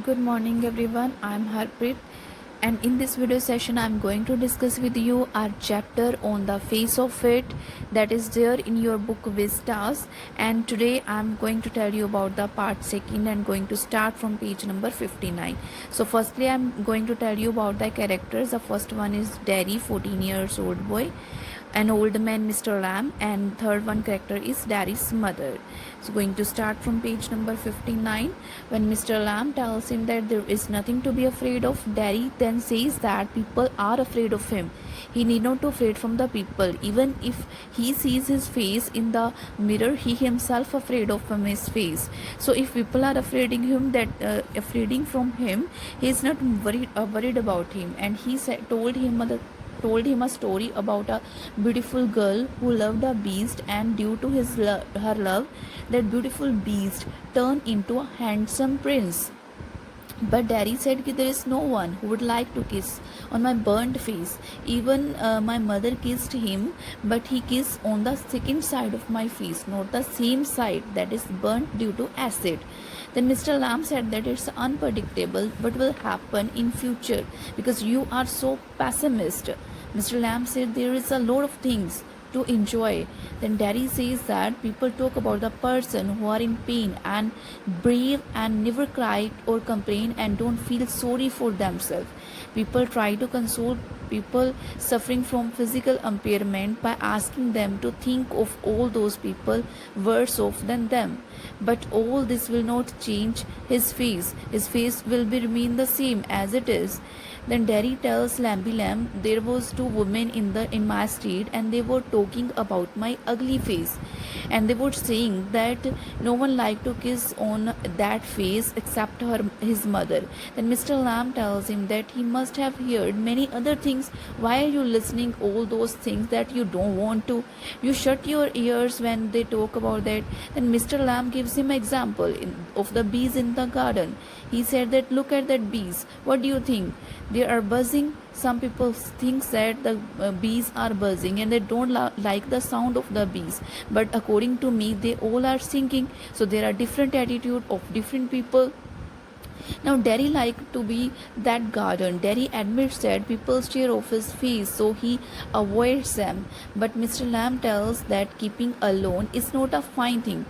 Good morning everyone, I'm Harpreet, and in this video session I'm going to discuss with you our chapter on the face of it that is there in your book Vistas. And today I'm going to tell you about the part second and going to start from page number 59. So firstly I'm going to tell you about the characters. The first one is Derry, 14 years old boy, an old man Mr. Lamb, and third one character is Derry's mother. So going to start from page number 59. When Mr. Lamb tells him that there is nothing to be afraid of, Derry then says that people are afraid of him. He need not to afraid from the people. Even if he sees his face in the mirror, he himself afraid of from his face. So if people are afraid from him, he is not worried about him. And he told him a story about a beautiful girl who loved a beast, and due to her love, that beautiful beast turned into a handsome prince. But Daddy said that there is no one who would like to kiss on my burnt face. Even my mother kissed him, but he kissed on the second side of my face, not the same side that is burnt due to acid. Then Mr. Lamb said that it's unpredictable what will happen in future because you are so pessimist. Mr. Lamb said there is a lot of things to enjoy. Then Daddy says that people talk about the person who are in pain and brave and never cry or complain and don't feel sorry for themselves. People try to console people suffering from physical impairment by asking them to think of all those people worse off than them. But all this will not change his face. His face will be remain the same as it is. Then Derry tells Lamby Lamb there was two women in my street and they were talking about my ugly face, and they were saying that no one liked to kiss on that face except his mother. Then Mr. Lamb tells him that he must have heard many other things. Why are you listening all those things that you don't want to? You shut your ears when they talk about that. Then Mr. Lamb gives him example of the bees in the garden. He said that look at that bees. What do you think? They are buzzing. Some people think that the bees are buzzing and they don't like the sound of the bees, but according to me they all are singing. So there are different attitude of different people. Now Derry liked to be that garden. Derry admits that people stare off his face, so he avoids them. But Mr. Lamb tells that keeping alone is not a fine thing.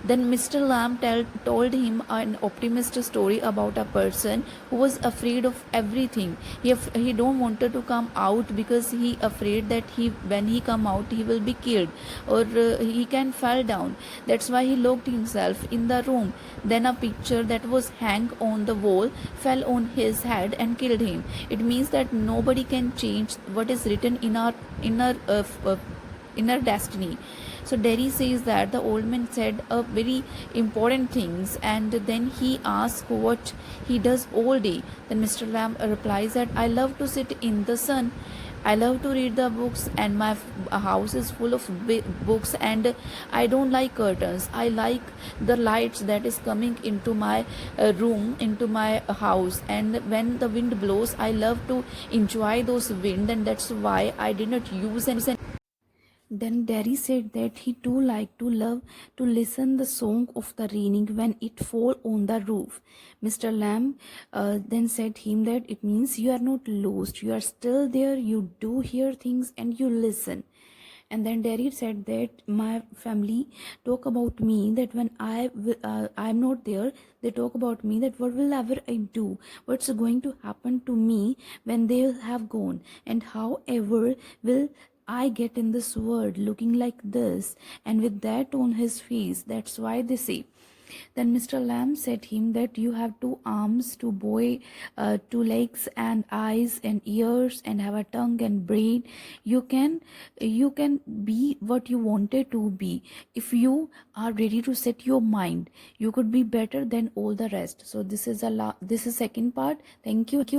Then Mr. Lamb told him an optimist story about a person who was afraid of everything. He don't wanted to come out because he afraid that when he come out he will be killed, or he can fall down. That's why he locked himself in the room. Then a picture that was hang on the wall fell on his head and killed him. It means that nobody can change what is written in our inner destiny. So Derry says that the old man said a very important things, and then he asks what he does all day. Then Mr. Lamb replies that I love to sit in the sun. I love to read the books, and my house is full of books, and I don't like curtains. I like the lights that is coming into my room, into my house, and when the wind blows, I love to enjoy those wind, and that's why I did not use any. Then Derry said that he too liked to love to listen the song of the raining when it fall on the roof. Mr. Lamb then said him that it means you are not lost, you are still there, you do hear things and you listen. And then Derry said that my family talk about me that when I'm not there, they talk about me that what will ever I do, what's going to happen to me when they have gone, and however will I get in this world looking like this and with that on his face. That's why they say. Then Mr. Lamb said him that you have two arms, two legs and eyes and ears and have a tongue and brain. You can be what you wanted to be if you are ready to set your mind. You could be better than all the rest. So this is second part. Thank you.